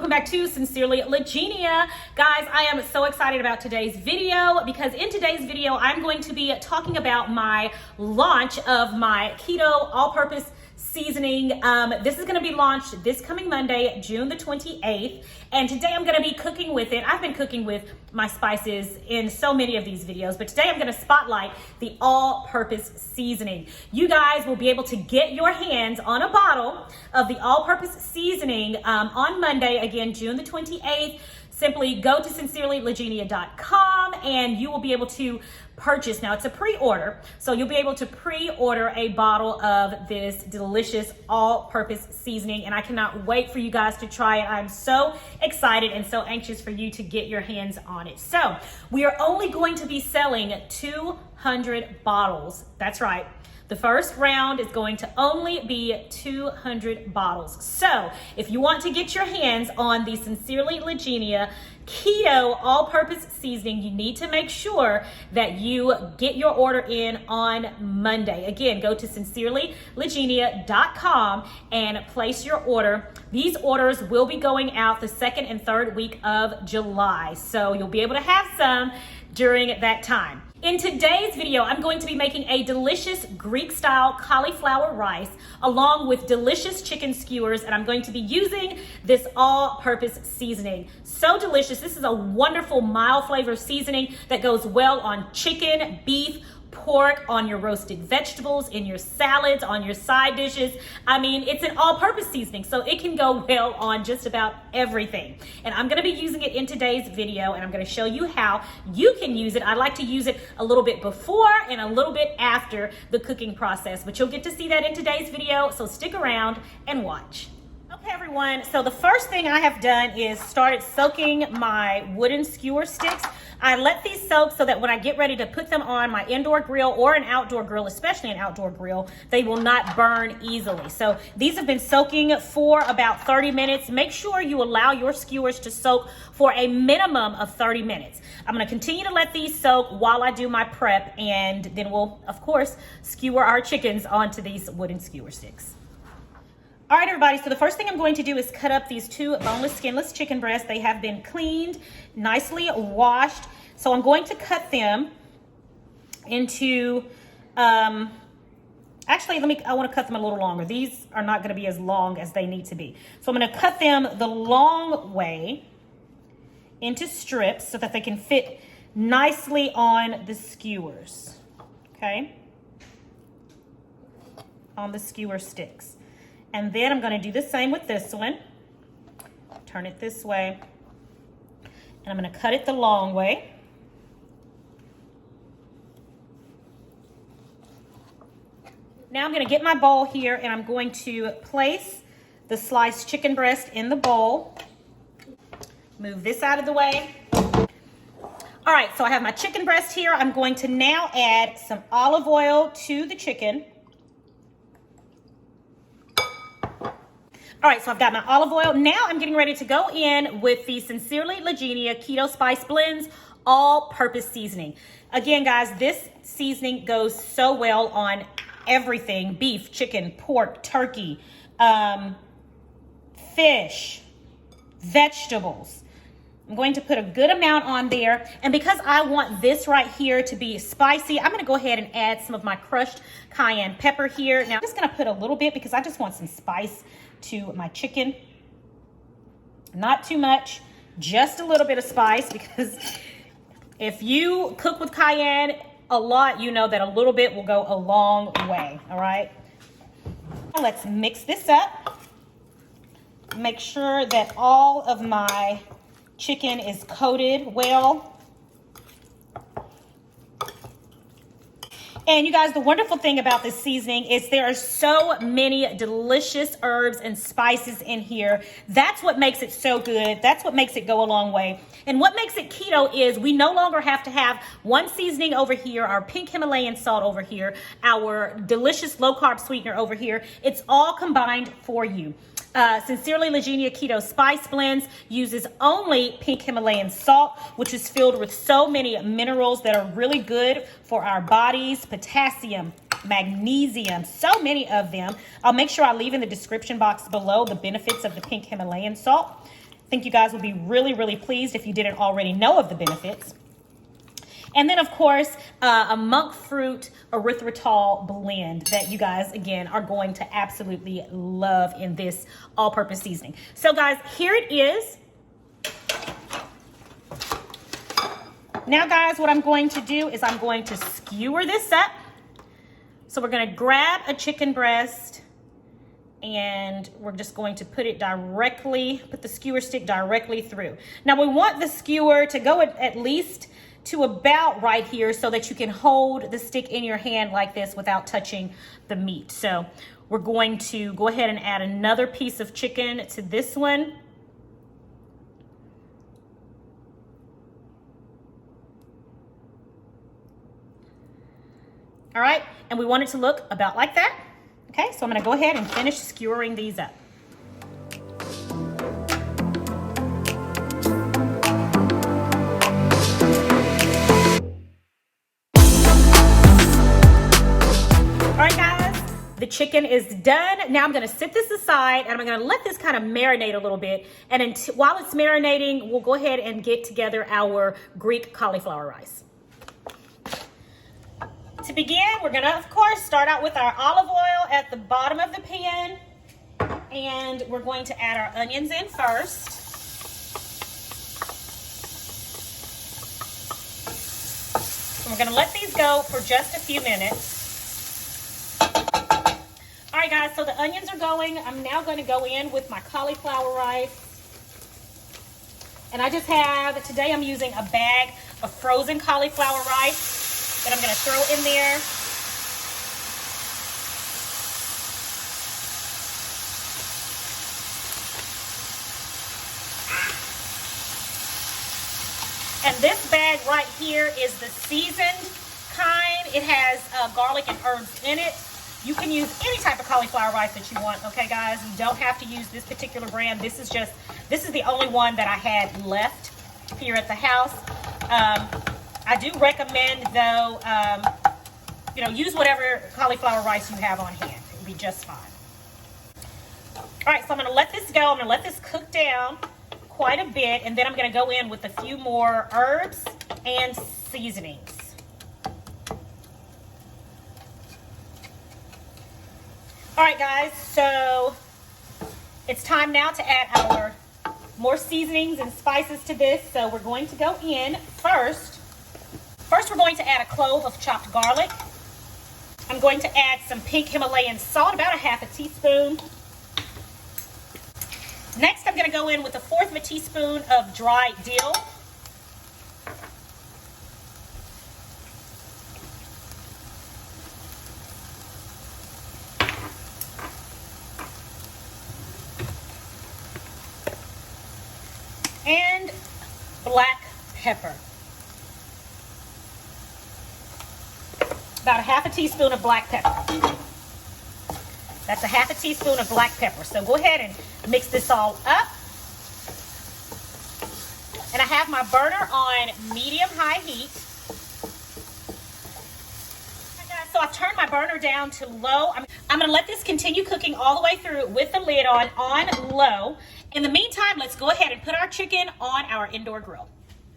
welcome back to Sincerely Legenia. Guys, I am so excited about today's video because in today's video, I'm going to be talking about my launch of my Keto All-Purpose Seasoning. This is going to be launched this coming Monday, June the 28th. And today I'm going to be cooking with it. I've been cooking with my spices in so many of these videos, but today I'm going to spotlight the all-purpose seasoning. You guys will be able to get your hands on a bottle of the all-purpose seasoning on Monday, again, June the 28th. Simply go to sincerelylegenia.com and you will be able to purchase. Now it's a pre-order, so you'll be able to pre-order a bottle of this delicious all-purpose seasoning, and I cannot wait for you guys to try it. I'm so excited and so anxious for you to get your hands on it. So we are only going to be selling 200 bottles. That's right. The first round is going to only be 200 bottles. So if you want to get your hands on the Sincerely Legenia Keto All-Purpose Seasoning, you need to make sure that you get your order in on Monday. Again, go to sincerelylegenia.com and place your order. These orders will be going out the second and third week of July. So you'll be able to have some during that time. In today's video, I'm going to be making a delicious Greek-style cauliflower rice along with delicious chicken skewers, and I'm going to be using this all-purpose seasoning. So delicious. This is a wonderful mild flavor seasoning that goes well on chicken, beef, pork, on your roasted vegetables, in your salads, on your side dishes. I mean, it's an all-purpose seasoning, so it can go well on just about everything. And I'm gonna be using it in today's video, and I'm gonna show you how you can use it. I like to use it a little bit before and a little bit after the cooking process, but you'll get to see that in today's video, so stick around and watch. Okay, everyone, so the first thing I have done is started soaking my wooden skewer sticks. I let these soak so that when I get ready to put them on my indoor grill or an outdoor grill, especially an outdoor grill, they will not burn easily. So these have been soaking for about 30 minutes. Make sure you allow your skewers to soak for a minimum of 30 minutes. I'm gonna continue to let these soak while I do my prep, and then we'll, of course, skewer our chickens onto these wooden skewer sticks. All right, everybody, so the first thing I'm going to do is cut up these two boneless, skinless chicken breasts. They have been cleaned, nicely washed. So I'm going to cut them into, actually, I want to cut them a little longer. These are not going to be as long as they need to be. So I'm going to cut them the long way into strips so that they can fit nicely on the skewers, okay? On the skewer sticks. And then I'm going to do the same with this one. Turn it this way. And I'm going to cut it the long way. Now I'm going to get my bowl here and I'm going to place the sliced chicken breast in the bowl. Move this out of the way. All right, so I have my chicken breast here. I'm going to now add some olive oil to the chicken. All right, so I've got my olive oil. Now I'm getting ready to go in with the Sincerely Legenia Keto Spice Blends all-purpose seasoning. Again, guys, this seasoning goes so well on everything: beef, chicken, pork, turkey, fish, vegetables. I'm going to put a good amount on there. And because I want this right here to be spicy, I'm going to go ahead and add some of my crushed cayenne pepper here. Now, I'm just going to put a little bit because I just want some spice to my chicken. Not too much, just a little bit of spice, because if you cook with cayenne a lot, you know that a little bit will go a long way. All right, let's mix this up. Make sure that all of my chicken is coated well. And you guys, the wonderful thing about this seasoning is there are so many delicious herbs and spices in here. That's what makes it so good. That's what makes it go a long way. And what makes it keto is we no longer have to have one seasoning over here, our pink Himalayan salt over here, our delicious low-carb sweetener over here. It's all combined for you. Sincerely Legenia Keto Spice Blends uses only pink Himalayan salt, which is filled with so many minerals that are really good for our bodies: potassium, magnesium, so many of them. I'll make sure I leave in the description box below the benefits of the pink Himalayan salt. think you guys would be really, really pleased if you didn't already know of the benefits. And then, of course, a monk fruit erythritol blend that you guys, again, are going to absolutely love in this all-purpose seasoning. So, guys, here it is. Now, guys, what I'm going to do is I'm going to skewer this up. So we're going to grab a chicken breast and we're just going to put the skewer stick directly through. Now, we want the skewer to go at least to about right here so that you can hold the stick in your hand like this without touching the meat. So we're going to go ahead and add another piece of chicken to this one. All right, and we want it to look about like that. Okay, so I'm gonna go ahead and finish skewering these up. The chicken is done. Now I'm gonna sit this aside and I'm gonna let this kind of marinate a little bit. And while it's marinating, we'll go ahead and get together our Greek cauliflower rice. To begin, we're gonna, of course, start out with our olive oil at the bottom of the pan. And we're going to add our onions in first. And we're gonna let these go for just a few minutes. All right, guys, so the onions are going. I'm now going to go in with my cauliflower rice. And I just have, today I'm using a bag of frozen cauliflower rice that I'm going to throw in there. And this bag right here is the seasoned kind. It has garlic and herbs in it. You can use any type of cauliflower rice that you want, okay, guys? You don't have to use this particular brand. This is the only one that I had left here at the house. I do recommend, though, use whatever cauliflower rice you have on hand. It'll be just fine. All right, so I'm going to let this go. I'm going to let this cook down quite a bit, and then I'm going to go in with a few more herbs and seasonings. All right, guys, so it's time now to add our more seasonings and spices to this. So we're going to go in first. First, we're going to add a clove of chopped garlic. I'm going to add some pink Himalayan salt, about a half a teaspoon. Next, I'm going to go in with a fourth of a teaspoon of dried dill. And black pepper. About a half a teaspoon of black pepper. That's a half a teaspoon of black pepper. So go ahead and mix this all up. And I have my burner on medium-high heat. So I've turned my burner down to low. I'm going to let this continue cooking all the way through with the lid on low. In the meantime, let's go ahead and put our chicken on our indoor grill.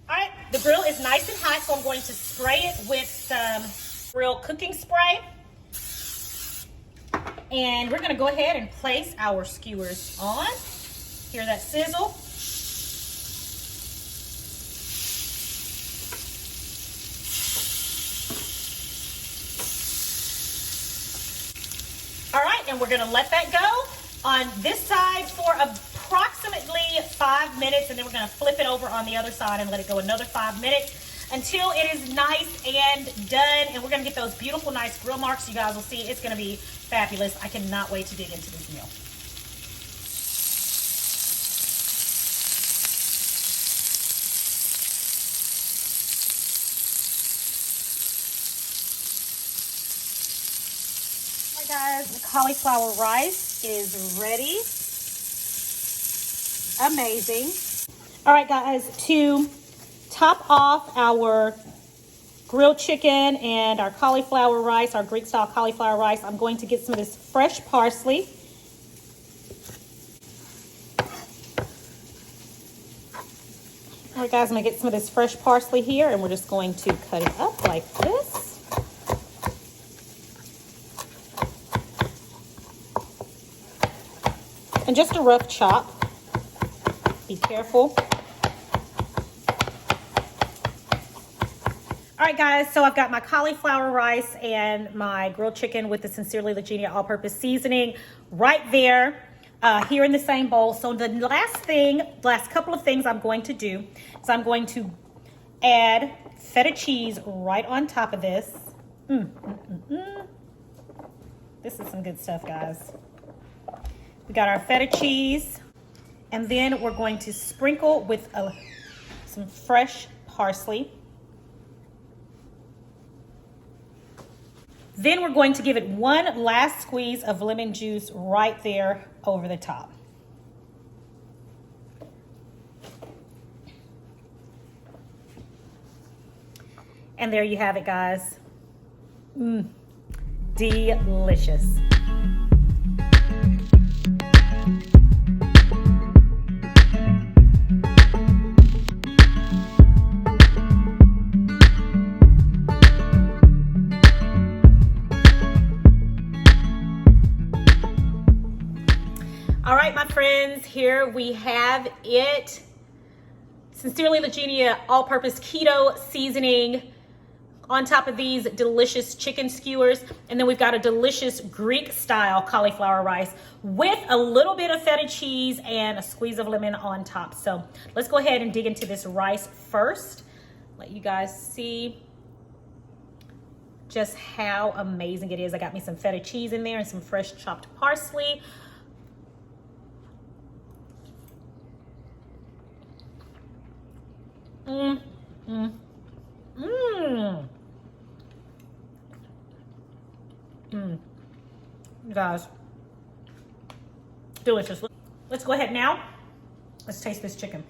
All right, the grill is nice and hot, so I'm going to spray it with some grill cooking spray. And we're going to go ahead and place our skewers on. Hear that sizzle? All right, and we're going to let that go on this side for approximately 5 minutes, and then we're going to flip it over on the other side and let it go another 5 minutes until it is nice and done. And we're going to get those beautiful, nice grill marks. You guys will see it's going to be fabulous. I cannot wait to dig into this meal. All right, guys, the cauliflower rice is ready. Amazing. All right, guys, to top off our grilled chicken and our cauliflower rice, our Greek style cauliflower rice, I'm going to get some of this fresh parsley. All right, guys, I'm gonna get some of this fresh parsley here, and we're just going to cut it up like this. And just a rough chop. Be careful. All right, guys, so I've got my cauliflower rice and my grilled chicken with the Sincerely Legenia all-purpose seasoning right there here in the same bowl. So the last couple of things I'm going to do is I'm going to add feta cheese right on top of this. This is some good stuff, guys. We got our feta cheese, and then we're going to sprinkle with some fresh parsley. Then we're going to give it one last squeeze of lemon juice right there over the top. And there you have it, guys. Delicious. All right, my friends, here we have it. Sincerely Legenia all-purpose keto seasoning on top of these delicious chicken skewers. And then we've got a delicious Greek-style cauliflower rice with a little bit of feta cheese and a squeeze of lemon on top. So let's go ahead and dig into this rice first. Let you guys see just how amazing it is. I got me some feta cheese in there and some fresh chopped parsley. Guys, delicious. Let's go ahead now. Let's taste this chicken.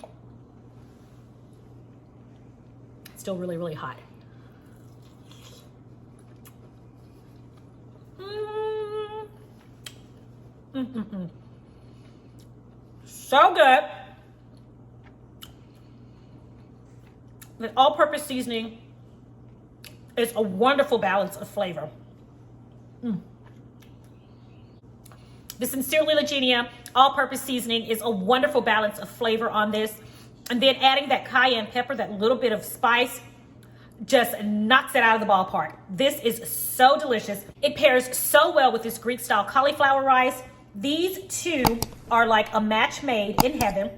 It's still really, really hot. So good. The all-purpose seasoning is a wonderful balance of flavor. The Sincerely Legenia all-purpose seasoning is a wonderful balance of flavor on this. And then adding that cayenne pepper, that little bit of spice, just knocks it out of the ballpark. This is so delicious. It pairs so well with this Greek-style cauliflower rice. These two are like a match made in heaven.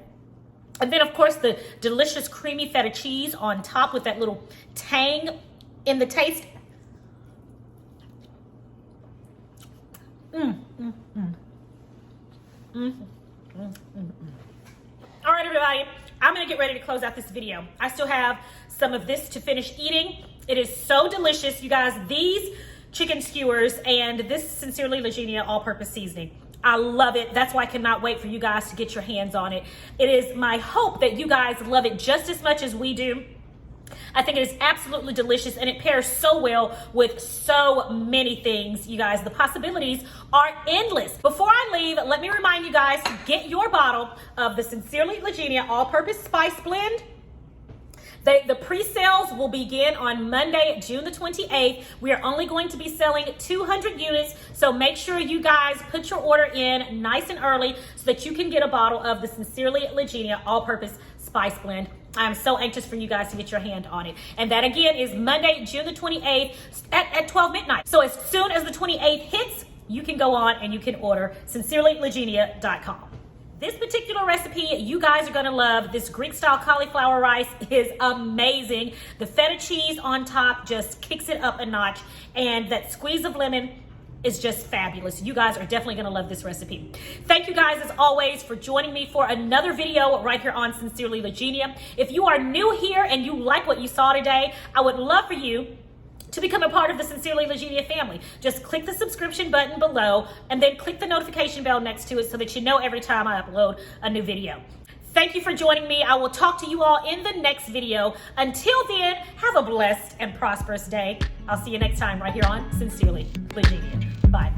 And then, of course, the delicious creamy feta cheese on top with that little tang in the taste. All right, everybody, I'm gonna get ready to close out this video. I still have some of this to finish eating. It is so delicious, you guys. These chicken skewers and this Sincerely Legenia all-purpose seasoning, I love it. That's why I cannot wait for you guys to get your hands on it. It is my hope that you guys love it just as much as we do. I think it is absolutely delicious, and it pairs so well with so many things, you guys. The possibilities are endless. Before I leave, let me remind you guys to get your bottle of the Sincerely Legenia all-purpose spice blend. The pre-sales will begin on Monday, June the 28th. We are only going to be selling 200 units, so make sure you guys put your order in nice and early so that you can get a bottle of the Sincerely Legenia all-purpose spice blend. I am so anxious for you guys to get your hand on it. And that again is Monday, June the 28th at 12 midnight. So as soon as the 28th hits, you can go on and you can order sincerelylegenia.com. This particular recipe, you guys are gonna love. This Greek-style cauliflower rice is amazing. The feta cheese on top just kicks it up a notch, and that squeeze of lemon is just fabulous. You guys are definitely gonna love this recipe. Thank you guys, as always, for joining me for another video right here on Sincerely Legenia. If you are new here and you like what you saw today, I would love for you to become a part of the Sincerely Legenia family. Just click the subscription button below and then click the notification bell next to it so that you know every time I upload a new video. Thank you for joining me. I will talk to you all in the next video. Until then, have a blessed and prosperous day. I'll see you next time right here on Sincerely Legenia. Bye.